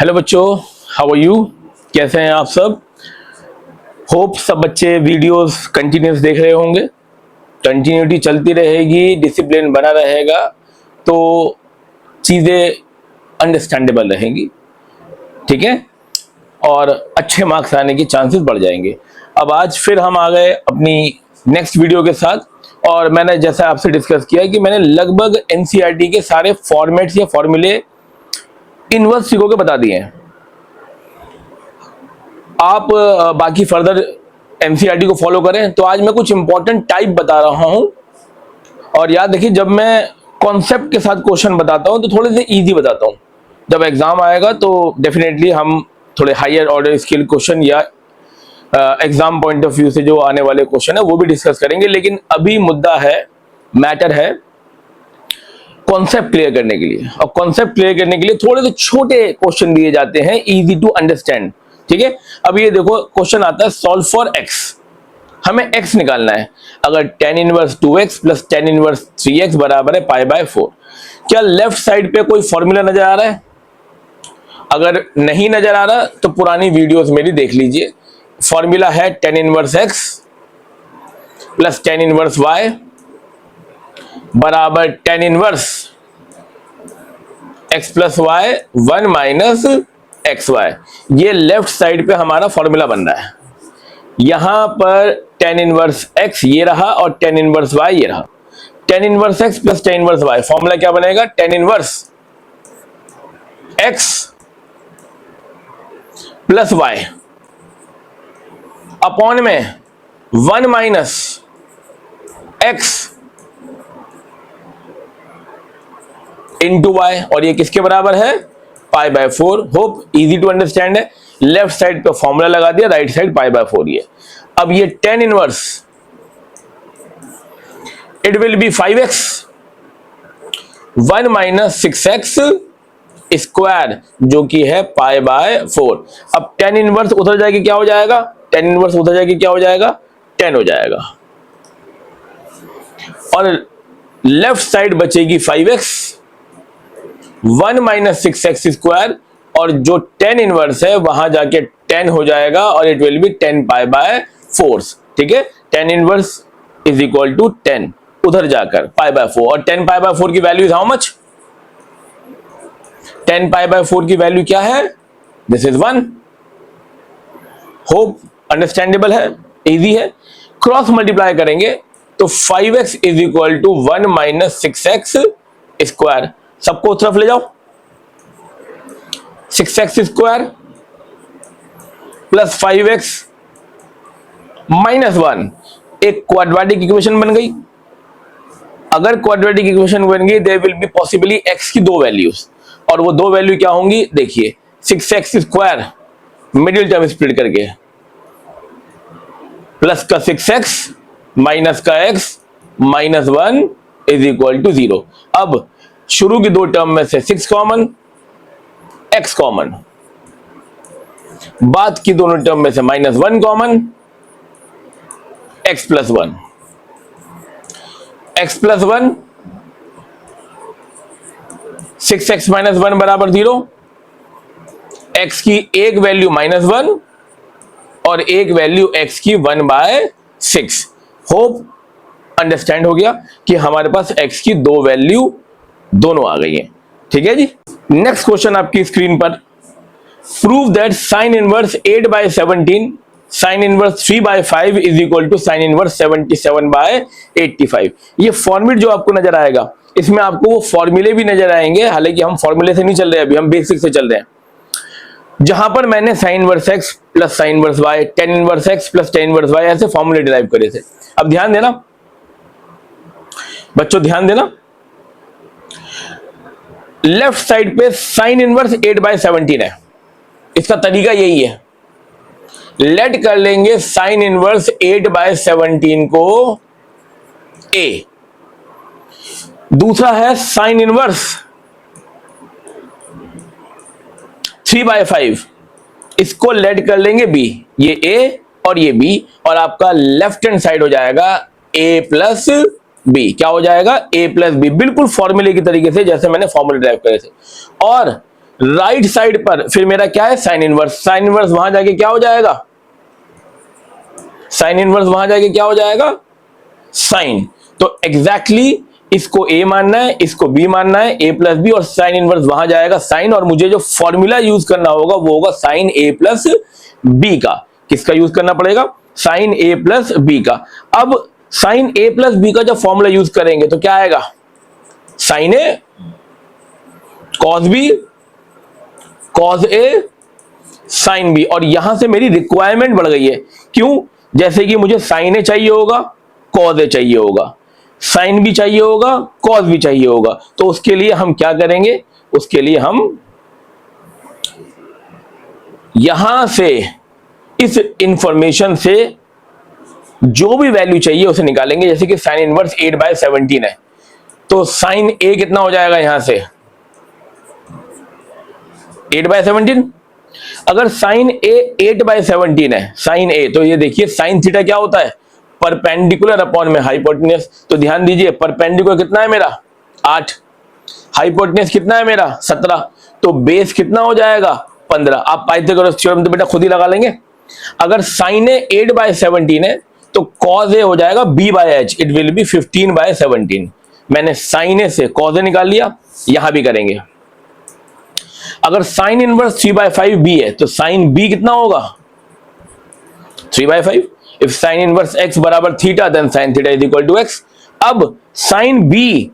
Hello बच्चों, how are you? कैसे हैं आप सब? होप सब बच्चे वीडियोस कंटिन्यूस देख रहे होंगे। कंटिन्यूटी चलती रहेगी, डिसिप्लिन बना रहेगा तो चीज़ें अंडरस्टैंडेबल रहेंगी, ठीक है, और अच्छे मार्क्स आने के चांसेस बढ़ जाएंगे। अब आज फिर हम आ गए अपनी नेक्स्ट वीडियो के साथ और मैंने जैसा आपसे डिस्कस किया कि मैंने लगभग एनसीईआरटी के सारे फॉर्मेट्स या फॉर्मूले इनवर्स सीखो के बता दिए हैं। आप बाकी फर्दर एनसीईआरटी को फॉलो करें। तो आज मैं कुछ इंपॉर्टेंट टाइप बता रहा हूं और याद रखिए, जब मैं कॉन्सेप्ट के साथ क्वेश्चन बताता हूं तो थोड़े से इजी बताता हूं। जब एग्जाम आएगा तो डेफिनेटली हम थोड़े हायर ऑर्डर स्किल क्वेश्चन या एग्जाम पॉइंट ऑफ व्यू से जो आने वाले क्वेश्चन है वो भी डिस्कस करेंगे, लेकिन अभी मुद्दा है, मैटर है कॉन्सेप्ट क्लियर करने के लिए। और कॉन्सेप्ट क्लियर करने के लिए थोड़े से छोटे क्वेश्चन दिए जाते हैं, इजी टू अंडरस्टैंड, ठीक है। अब ये देखो, क्वेश्चन आता है सॉल्व फॉर एक्स। हमें x निकालना है। अगर tan inverse 2x plus tan inverse 3x बराबर है पाई बाय 4। क्या लेफ्ट साइड पे कोई फॉर्मूला नजर आ रहा है? अगर नहीं नजर आ रहा तो पुरानी वीडियोस मेरी देख लीजिए। फॉर्मूला है tan inverse x plus tan inverse y बराबर tan inverse x plus Y 1 minus X Y. ये लेफ्ट साइड पे हमारा फॉर्मूला बन रहा है। यहां पर tan इनवर्स x ये रहा और tan इनवर्स y ये रहा। tan inverse x plus tan inverse y, formula क्या बनेगा? tan inverse x plus y upon में 1 माइनस x इंटू वाई, और ये किसके बराबर है? Pi by 4। Hope easy to understand है। लेफ्ट साइड पे फॉर्मूला लगा दिया, राइट साइड पाई बाय 4 ये। अब ये tan inverse it will B 5x 1 minus 6x square जो कि है पाई बाय 4। अब tan इनवर्स उधर जाके क्या हो जाएगा? tan इनवर्स उधर जाके क्या हो जाएगा? 10 हो जाएगा और लेफ्ट साइड बचेगी 5x 1 माइनस 6x स्क्वायर, और जो tan इनवर्स है वहां जाके 10 हो जाएगा और it will be 10 pi by 4, ठीक है। tan inverse is equal to 10 उधर जाकर पाई बाय 4, और 10 पाई बाय 4 की value is how much? 10 pi by 4 की वैल्यू क्या है? This is 1। होप अंडरस्टैंडेबल है, इजी है। क्रॉस मल्टीप्लाई करेंगे तो 5x is equal to 1 minus 6x square. सबको तरफ ले जाओ। 6x square plus 5x minus 1 एक क्वाड्रेटिक इक्वेशन बन गई। अगर क्वाड्रेटिक इक्वेशन बन गई there will be possibly x की दो वैल्यूज, और वो दो वैल्यू क्या होंगी? देखिए 6x square middle term split करके प्लस का 6x माइनस का x minus 1 is equal to 0। अब शुरू की दो टर्म में से 6 कॉमन, x कॉमन, बाद की दोनों टर्म में से minus 1 common, x plus 1, x plus 1, 6x minus 1 बराबर 0। x की एक वैल्यू माइनस 1 और एक वैल्यू x की 1 बाय 6। होप अंडरस्टैंड हो गया कि हमारे पास x की दो वैल्यू दोनों आ गई हैं, ठीक है जी। नेक्स्ट क्वेश्चन आपकी स्क्रीन पर। Prove that sine inverse 8 by 17 sine inverse 3 by 5 is equal to sine inverse 77 by 85। ये फॉर्मूला जो आपको नजर आएगा, इसमें आपको वो फॉर्मूले भी नजर आएंगे। हालांकि हम फॉर्मूले से नहीं चल रहे, अभी हम बेसिक से चल रहे हैं। जहां पर मैंने sign inverse x plus sine inverse y, tan inverse x plus tan inverse y ऐसे फॉर्मूले डिराइव करे थे। अब ध्यान देना बच्चों, ध्यान देना। लेफ्ट साइड पे साइन इनवर्स 8 बाय 17 है। इसका तरीका यही है, लेट कर लेंगे साइन इनवर्स 8 बाय 17 को a। दूसरा है साइन इनवर्स 3 बाय 5, इसको लेट कर लेंगे b। ये a और ये b, और आपका लेफ्ट हैंड साइड हो जाएगा a प्लस बी। क्या हो जाएगा? a प्लस बी, बिल्कुल फॉर्मूले की तरीके से जैसे मैंने फॉर्मूले ड्राइव करे थे। और राइट साइड पर फिर मेरा क्या है, साइन इनवर्स। साइन इनवर्स वहां जाके क्या हो जाएगा, साइन इनवर्स वहां जाके क्या हो जाएगा, साइन। तो एग्जैक्टली इसको ए मानना है, इसको बी मानना है, ए प्लस बी, और साइन इनवर्स वहां जाएगा साइन। और मुझे जो फॉर्मूला यूज करना होगा वो होगा साइन ए प्लस बी का। किसका यूज करना पड़ेगा, साइन ए प्लस बी का। अब साइन ए प्लस बी का जब फॉर्मूला यूज करेंगे तो क्या आएगा, sign A cos B cos A sine B. और यहां से मेरी रिक्वायरमेंट बढ़ गई है, क्यों, जैसे कि मुझे साइन ए चाहिए होगा, कॉस ए चाहिए होगा, साइन भी चाहिए होगा, कॉस भी चाहिए होगा। तो उसके लिए हम क्या करेंगे, उसके लिए हम यहां से इस इंफॉर्मेशन से जो भी वैल्यू चाहिए उसे निकालेंगे। जैसे कि साइन इनवर्स 8/17 है, तो साइन ए कितना हो जाएगा यहां से 8/17। अगर साइन ए 8/17 है, साइन ए, तो ये देखिए साइन थीटा क्या होता है, परपेंडिकुलर अपॉन में हाइपोटेन्यूस। तो ध्यान दीजिए परपेंडिकुलर कितना है मेरा 8, हाइपोटेन्यूस कितना है मेरा 17, तो बेस कितना हो जाएगा 15। आप पाइथागोरस थ्योरम तो बेटा खुद ही लगा लेंगे। अगर साइन ए 8/17 है तो कॉस ए हो जाएगा b/h, इट विल बी 15/17। मैंने साइन ए से कॉस ए निकाल लिया, यहां भी करेंगे। अगर साइन इनवर्स 3/5 b है तो साइन b कितना होगा 3/5। इफ साइन इनवर्स x बराबर theta then sine theta is equal to x। अब साइन b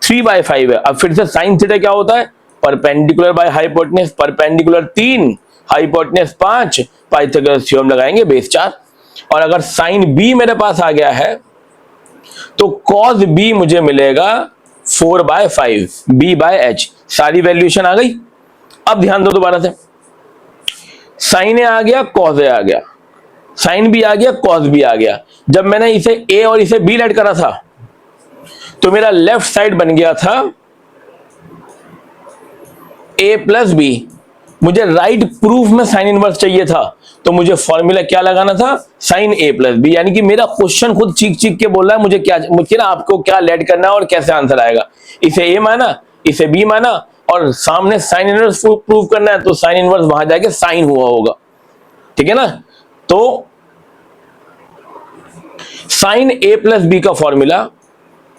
3/5 है, अब फिर से साइन थीटा क्या होता है, perpendicular by hypotenuse, perpendicular 3, hypotenuse 5, Pythagoras theorem लगाएंगे बेस 4। और अगर साइन b मेरे पास आ गया है तो कॉस b मुझे मिलेगा 4/5 b/h। सारी वैल्यूएशन आ गई। अब ध्यान दो दोबारा से, साइन ए आ गया, कॉस ए आ गया, साइन बी आ गया, कॉस बी आ गया। जब मैंने इसे ए और इसे बी ऐड करा था तो मेरा लेफ्ट साइड बन गया था ए प्लस बी। मुझे राइट प्रूफ में साइन इनवर्स चाहिए था, तो मुझे फॉर्मूला क्या लगाना था, साइन ए प्लस बी। यानी कि मेरा क्वेश्चन खुद चीख चीख के बोल रहा है मुझे ना आपको क्या लेट करना है और कैसे आंसर आएगा। इसे ए माना, इसे बी माना, और सामने साइन इनवर्स प्रूव करना है, तो साइन इनवर्स वहां जाके साइन हुआ होगा, ठीक है ना। तो साइन ए प्लस बी का formula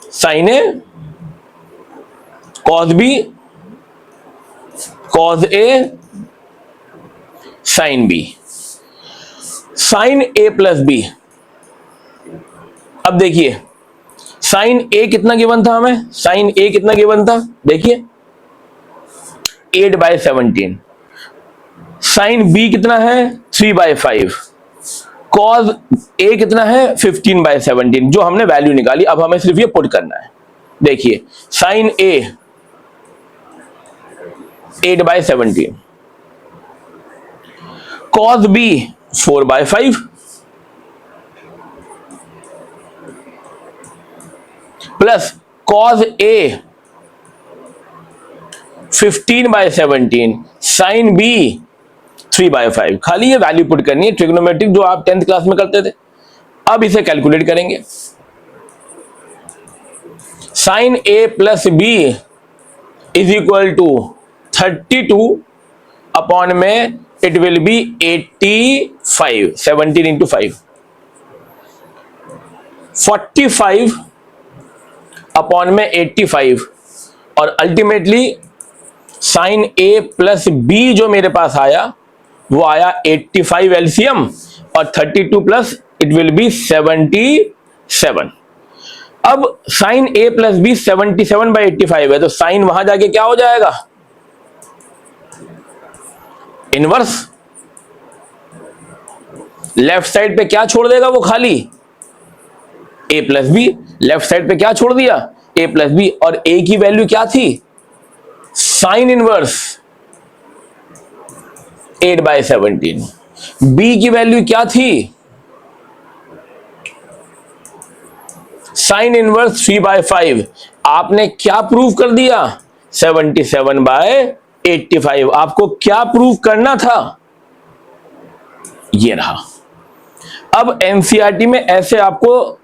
sine A cos B cos A sine B, sign A plus B. अब देखिए साइन ए कितना गिवन था हमें, साइन ए कितना गिवन था, देखिए 8/17। साइन बी कितना है 3/5, कॉस ए कितना है 15/17, जो हमने वैल्यू निकाली। अब हमें सिर्फ ये पुट करना है। देखिए sign A 8/17, cos B 4/5, plus cos A 15/17, sine B 3/5। खाली ये वैल्यू पुट करनी है, ट्रिग्नोमेट्रिक जो आप 10th क्लास में करते थे। अब इसे कैलकुलेट करेंगे। Sine A plus B is equal to 32 upon में it will be 85, 17 into 5, 45 upon में 85, और ultimately sine A plus B जो मेरे पास आया वो आया 85 एलसीएम, और 32 प्लस इट विल बी 77। अब साइन ए प्लस बी 77/85 है, तो साइन वहां जाके क्या हो जाएगा, इनवर्स। लेफ्ट साइड पे क्या छोड़ देगा वो, खाली ए प्लस बी। लेफ्ट साइड पे क्या छोड़ दिया, ए प्लस बी। और ए की वैल्यू क्या थी, साइन इनवर्स 8/17। बी की वैल्यू क्या थी, साइन इनवर्स 3/5। आपने क्या प्रूव कर दिया, 77/85। आपको क्या प्रूव करना था, ये रहा। अब एनसीईआरटी में ऐसे आपको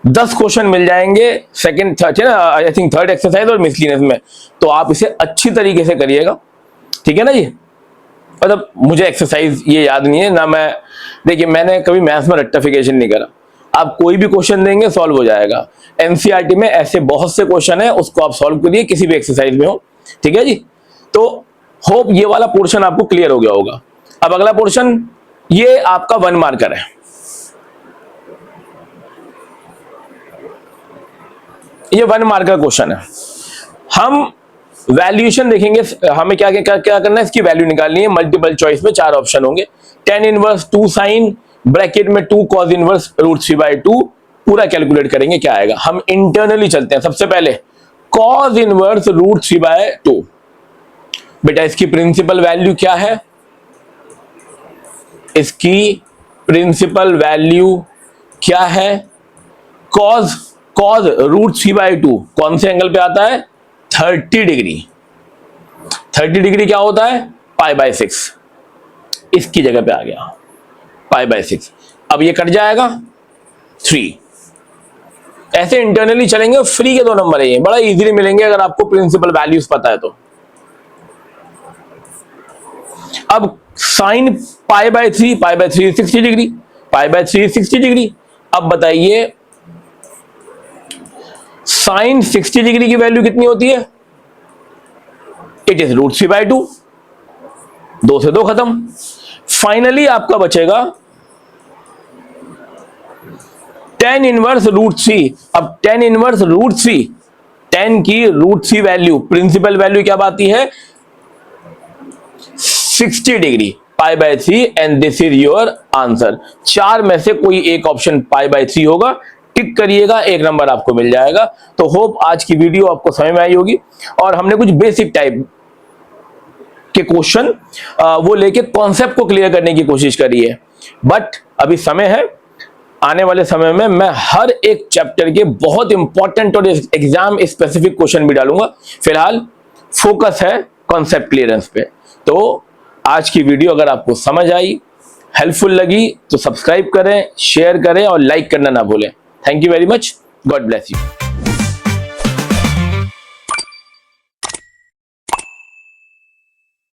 10 क्वेश्चन मिल जाएंगे, सेकंड थर्ड ना, आई थिंक थर्ड एक्सरसाइज और मिसलिनियस में। तो आप इसे अच्छी तरीके से करिएगा। ठीक है ना जी। मतलब मुझे एक्सरसाइज ये याद नहीं है ना, मैं देखिए मैंने कभी मैथ्स में रेक्टिफिकेशन नहीं करा। आप कोई भी क्वेश्चन देंगे सॉल्व हो जाएगा। एनसीईआरटी में ऐसे बहुत से क्वेश्चन है, उसको आप सॉल्व करिए किसी भी एक्सरसाइज में हो, ठीक है जी। तो होप ये वाला पोर्शन आपको क्लियर हो गया होगा। अब अगला पोर्शन, ये आपका 1 मार्कर है। ये 1 मार्कर क्वेश्चन है। हम वैल्यूएशन देखेंगे, हमें क्या क्या क्या करना है, इसकी वैल्यू निकालनी है। मल्टीपल चॉइस में 4 ऑप्शन होंगे। tan इनवर्स 2 साइन ब्रैकेट में 2 cos इनवर्स √3/2 पूरा कैलकुलेट करेंगे क्या आएगा। हम इंटरनली चलते हैं। सबसे पहले cos इनवर्स √3/2, बेटा इसकी प्रिंसिपल वैल्यू क्या है, इसकी प्रिंसिपल वैल्यू क्या है। cos √3/2 कौन से एंगल पे आता है, 30 डिग्री। 30 डिग्री क्या होता है, π/6, इसकी जगह पे आ गया π/6। अब ये कट जाएगा 3। ऐसे इंटरनली चलेंगे। फ्री के 2 नंबर है, ये बड़ा इजीली मिलेंगे अगर आपको प्रिंसिपल वैल्यूज पता है तो। अब साइन π/3 60 डिग्री, π/3 60 डिग्री। अब बताइए साइन 60 डिग्री की वैल्यू कितनी होती है, इट इज √3/2। 2 से 2 खत्म। फाइनली आपका बचेगा tan इनवर्स √3। अब tan इनवर्स √3, tan की √3 वैल्यू, प्रिंसिपल वैल्यू क्या आती है, 60 degree, π/3 and this is your answer. 4 में से कोई एक ऑप्शन π/3 होगा, टिक करिएगा, 1 नंबर आपको मिल जाएगा। तो होप आज की वीडियो आपको समझ में आई होगी। और हमने कुछ बेसिक टाइप के क्वेश्चन वो लेके कॉन्सेप्ट को क्लियर करने की कोशिश करी है। बट अभी समय है, आने वाले समय में मैं हर एक चैप्टर के बहुत इंपॉर्टेंट और एग्जाम स्पेसिफिक क्वेश्चन भी डालूंगा। फिलहाल फोकस है कॉन्सेप्ट क्लियरेंस पे। तो आज की वीडियो अगर आपको समझ आई, हेल्पफुल लगी तो सब्सक्राइब करें, शेयर करें और लाइक करना ना भूलें। Thank you very much. God bless you.